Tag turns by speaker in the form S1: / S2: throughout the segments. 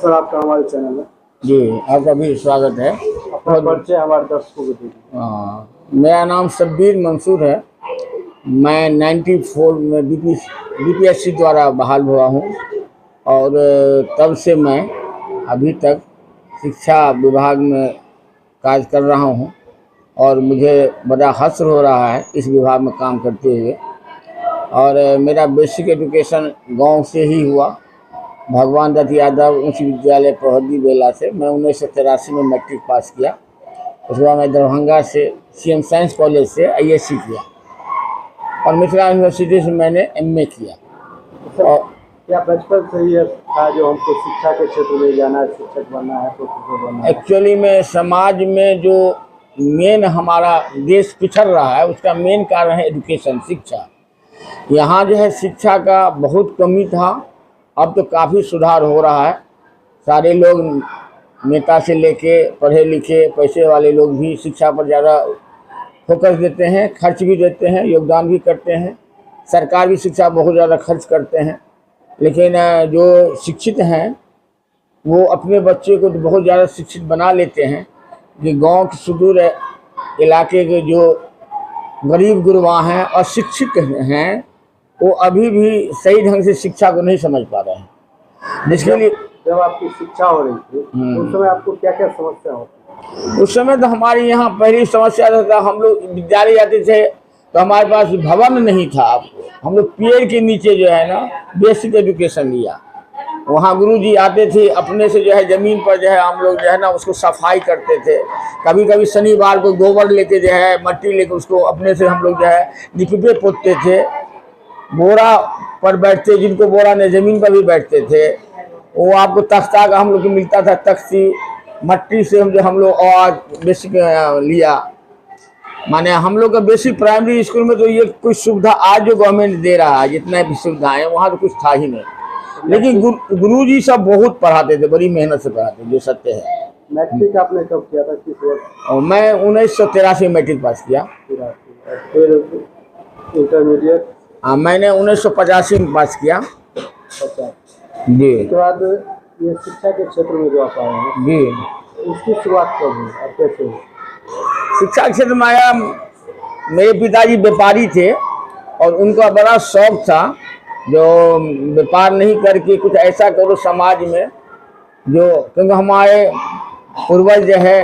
S1: Sir आपका हमारे channel में।
S2: जी, आपका भी स्वागत है।
S1: अपना परिचय हमारे दर्शकों को दीजिए।
S2: मेरा नाम शब्बीर मंसूर है। मैं 94 में बीपीएससी द्वारा बहाल हुआ हूँ और तब से मैं अभी तक शिक्षा विभाग में कार्य कर रहा हूँ और मुझे बड़ा हर्ष हो रहा है इस विभाग में काम करते हुए। और मेरा बेसिक एजुकेशन गांव से ही हुआ, भगवान दत्त यादव उच्च विद्यालय पहदी बेला से। मैं 1983 में मैट्रिक पास किया। उसके बाद मैं दरभंगा से सीएम साइंस कॉलेज से आईएससी किया और मिथिला यूनिवर्सिटी से मैंने एमए किया। और
S1: क्या बचपन से ही था जो हमको शिक्षा के क्षेत्र में जाना है, शिक्षक बनना है, प्रोफेसर बनना है?
S2: एक्चुअली में समाज में जो मेन हमारा देश पिछड़ रहा है उसका मेन कारण है एजुकेशन, शिक्षा। यहाँ जो है शिक्षा का बहुत कमी था, अब तो काफ़ी सुधार हो रहा है। सारे लोग नेता से लेके पढ़े लिखे पैसे वाले लोग भी शिक्षा पर ज़्यादा फोकस देते हैं, खर्च भी देते हैं, योगदान भी करते हैं। सरकार भी शिक्षा बहुत ज़्यादा खर्च करते हैं, लेकिन जो शिक्षित हैं वो अपने बच्चे को बहुत ज़्यादा शिक्षित बना लेते हैं कि गांव के सुदूर इलाके के जो गरीब गुरबा हैं और शिक्षित हैं वो अभी भी सही ढंग से शिक्षा को नहीं समझ पा रहे हैं। जिसके लिए
S1: जब आपकी शिक्षा हो रही थी उस समय आपको क्या क्या समस्या होती?
S2: उस समय तो हमारे यहाँ पहली समस्या था, हम लोग विद्यालय जाते थे तो हमारे पास भवन नहीं था। आपको हम लोग पेड़ के नीचे जो है ना बेसिक एजुकेशन लिया। वहाँ गुरुजी आते थे अपने से जो है ज़मीन पर जो है हम लोग जो है ना उसको सफाई करते थे। कभी कभी शनिवार को गोबर लेके जो है मट्टी लेके उसको अपने से हम लोग जो है लिपटे पोतते थे। बोरा पर बैठते, जिनको बोरा ने ज़मीन पर भी बैठते थे। वो आपको तख्ता का हम लोग को मिलता था, तख्ती मट्टी से हम लोग और बेसिक लिया। माने हम लोग का बेसिक प्राइमरी स्कूल में तो ये कुछ सुविधा आज जो गवर्नमेंट दे रहा है, जितना भी सुविधाएं वहाँ तो कुछ था ही नहीं। लेकिन गुरुजी सब बहुत पढ़ाते थे, बड़ी मेहनत से पढ़ाते, जो सत्य है।
S1: मैट्रिक आपने कब किया था, किस वर्ष?
S2: और मैं 1983 में मैट्रिक पास किया।
S1: फिर इंटरमीडिएट?
S2: हाँ, मैंने 1985 में पास किया।
S1: अच्छा
S2: जी।
S1: उसके बाद ये शिक्षा के क्षेत्र में जो आप आए हैं
S2: जी,
S1: उसकी शुरुआत कब हुई और कैसे हुई?
S2: शिक्षा क्षेत्र में आया, मेरे पिताजी व्यापारी थे और उनका बड़ा शौक था जो व्यापार नहीं करके कुछ ऐसा करो समाज में जो, क्योंकि हमारे पूर्वज जो है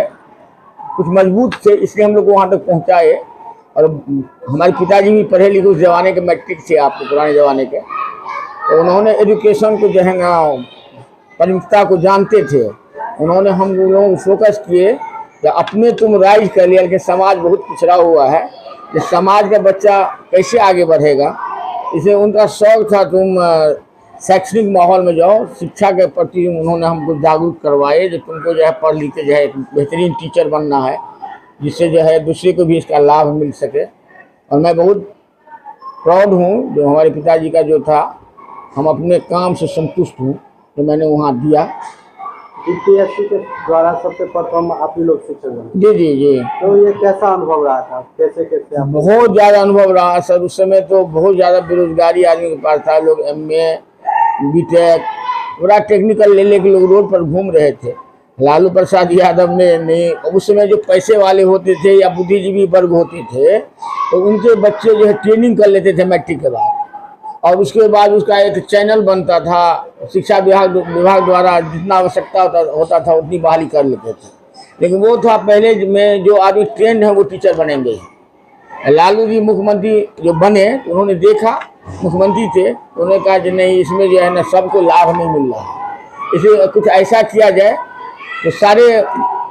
S2: कुछ मजबूत थे, इसलिए हम लोग को वहाँ तक पहुँचाए। और हमारे पिताजी भी पढ़े लिखे उस ज़माने के मैट्रिक थे, आपको पुराने ज़माने के, तो उन्होंने एजुकेशन को जो है ना प्राथमिकता को जानते थे। उन्होंने हम लोगों को फोकस किए कि अपने तुम राइज कर लिया, लेकिन समाज बहुत पिछड़ा हुआ है, कि समाज का बच्चा कैसे आगे बढ़ेगा। इसे उनका शौक था तुम शैक्षणिक माहौल में जाओ, शिक्षा के प्रति उन्होंने हमको जागरूक करवाए कि तुमको जो है पढ़ लिख के जो है एक बेहतरीन टीचर बनना है, जिससे जो है दूसरे को भी इसका लाभ मिल सके। और मैं बहुत प्राउड हूँ जो हमारे पिताजी का जो था, हम अपने काम से संतुष्ट हूँ जो मैंने वहाँ दिया।
S1: बीपीएससी के द्वारा सबसे प्रथम आप ही लोग शिक्षक बने?
S2: जी जी जी।
S1: तो ये कैसा अनुभव रहा था, कैसे कैसे आप?
S2: बहुत ज़्यादा अनुभव रहा सर। उस समय तो बहुत ज़्यादा बेरोजगारी आदमी के पास था। लोग एमए बीटेक पूरा टेक्निकल ले लेके लोग रोड पर घूम रहे थे। लालू प्रसाद यादव ने नहीं, उस समय जो पैसे वाले होते थे या बुद्धिजीवी वर्ग होते थे तो उनके बच्चे जो है ट्रेनिंग कर लेते थे मैट्रिक के बाद, और उसके बाद उसका एक चैनल बनता था। शिक्षा विभाग द्वारा जितना आवश्यकता होता था उतनी बहाली कर लेते थे। लेकिन वो था पहले में जो आदमी ट्रेंड है वो टीचर बनेंगे। लालू जी मुख्यमंत्री जो बने तो उन्होंने देखा, मुख्यमंत्री थे, उन्होंने कहा कि नहीं इसमें जो है ना सबको लाभ नहीं मिल रहा है, इसे कुछ ऐसा किया जाए तो सारे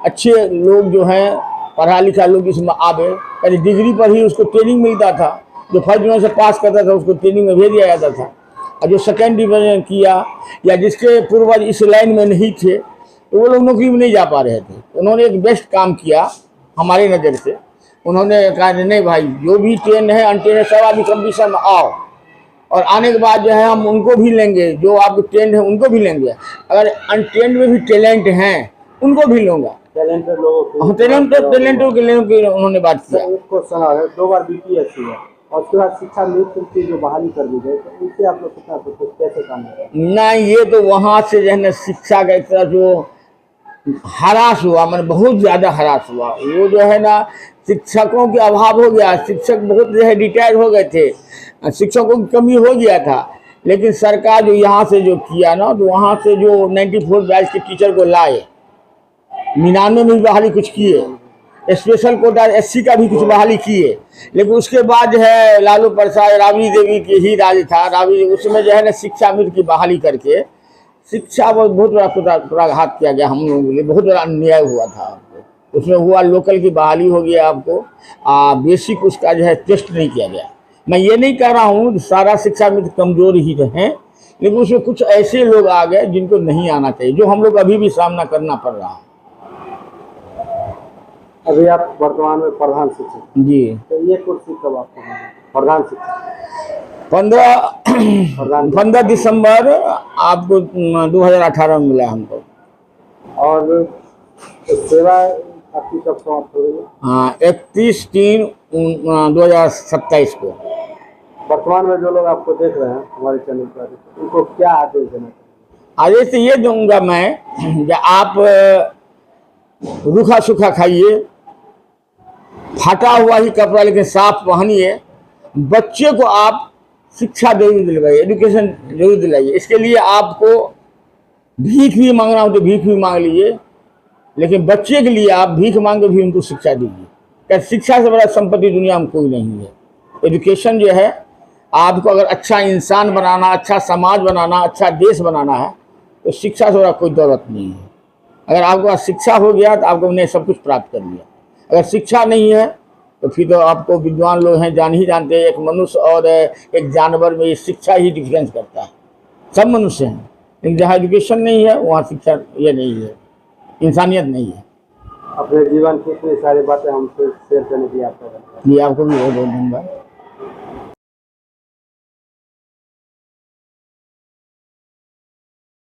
S2: अच्छे लोग जो हैं पढ़ा लिखा लोग इसमें आवे। यानी डिग्री पर ही उसको ट्रेनिंग मिलता था। जो फर्स्ट डिवीजन से पास करता था उसको ट्रेनिंग में भेज दिया जाता था, और जो सेकेंड डिवीजन किया या जिसके पूर्वज इस लाइन में नहीं थे तो वो लोग नौकरी में नहीं जा पा रहे थे। उन्होंने एक बेस्ट काम किया हमारी नज़र से। उन्होंने कहा नहीं भाई, जो भी ट्रेन है अनट्रेन है सब आदमी कंपटीशन में आओ, और आने के बाद जो है हम उनको भी लेंगे, जो आपके ट्रेंड है उनको भी लेंगे। अगर अनट्रेंड में भी टैलेंट हैं उनको भी लूँगा।
S1: टैलेंटेड लोगों
S2: टैलेंटों के लिए उन्होंने बात किया।
S1: एक क्वेश्चन आ रहा है, 2 बार बीपीएससी है और उसके बाद शिक्षा मित्र की जो बहाली कर दी गई, तो इससे आप लोग कितना सोचते, कैसे काम करें?
S2: नहीं, ये तो वहाँ से जो है ना शिक्षा का एक तरह जो हरास हुआ, मैंने बहुत ज़्यादा हरास हुआ। वो जो है ना शिक्षकों के अभाव हो गया, शिक्षक बहुत जो है रिटायर हो गए थे, शिक्षकों की कमी हो गया था। लेकिन सरकार जो यहाँ से जो किया ना, तो वहाँ से जो 94 बैच के टीचर को लाए, 99 में भी बहाली कुछ किए, स्पेशल कोटा SC का भी कुछ बहाली किए। लेकिन उसके बाद जो है लालू प्रसाद, राबड़ी देवी की ही राज था, राबड़ी उसमें जो है ना शिक्षा मित्र की बहाली करके शिक्षा बहुत बड़ा प्रघात किया गया हम लोगों के लिए, बहुत बड़ा अन्याय हुआ था आपको। उसमें हुआ लोकल की बहाली हो गया आपको, बेसिक उसका जो है टेस्ट नहीं किया गया। मैं ये नहीं कह रहा हूँ सारा शिक्षा मित्र कमजोर ही हैं, लेकिन उसमें कुछ ऐसे लोग आ गए जिनको नहीं आना चाहिए, जो हम लोग अभी भी सामना करना पड़ रहा है।
S1: अभी आप वर्तमान में प्रधान शिक्षक
S2: जी,
S1: तो ये कुर्सी कब आपको मिली? प्रधान शिक्षक
S2: 15 दिसंबर आपको 2018 में मिला हमको।
S1: और सेवा आपकी कब समाप्त हो गई?
S2: हाँ, 31/3/2027 को।
S1: वर्तमान में जो लोग आपको देख रहे हैं हमारे चैनल पर, उनको क्या आदेश देना चाहिए?
S2: आदेश ये दूंगा मैं कि आप रूखा सूखा खाइए, फटा हुआ ही कपड़ा लेकिन साफ पहनिए, बच्चे को आप शिक्षा जरूर दिलवाइए, एजुकेशन जरूर दिलाइए। इसके लिए आपको भीख भी मांगना हो तो भीख भी मांग लीजिए, लेकिन बच्चे के लिए आप भीख मांग के भी उनको शिक्षा दीजिए। क्या शिक्षा से बड़ा संपत्ति दुनिया में कोई नहीं है। एजुकेशन जो है, आपको अगर अच्छा इंसान बनाना, अच्छा समाज बनाना, अच्छा देश बनाना है, तो शिक्षा से बड़ा कोई दौलत नहीं है। अगर आपके पास शिक्षा हो गया तो आपको उन्हें सब कुछ प्राप्त कर लिया। अगर शिक्षा नहीं है तो फिर तो आपको विद्वान लोग हैं जान ही जानते हैं, एक मनुष्य और एक जानवर में शिक्षा ही डिफरेंस करता है। सब मनुष्य हैं, लेकिन जहाँ एजुकेशन नहीं है वहाँ शिक्षा ये नहीं है, इंसानियत नहीं है।
S1: अपने जीवन की इतनी सारी बातें हमसे शेयर करने की आपका
S2: ये आपको भी बहुत बहुत धन्यवाद।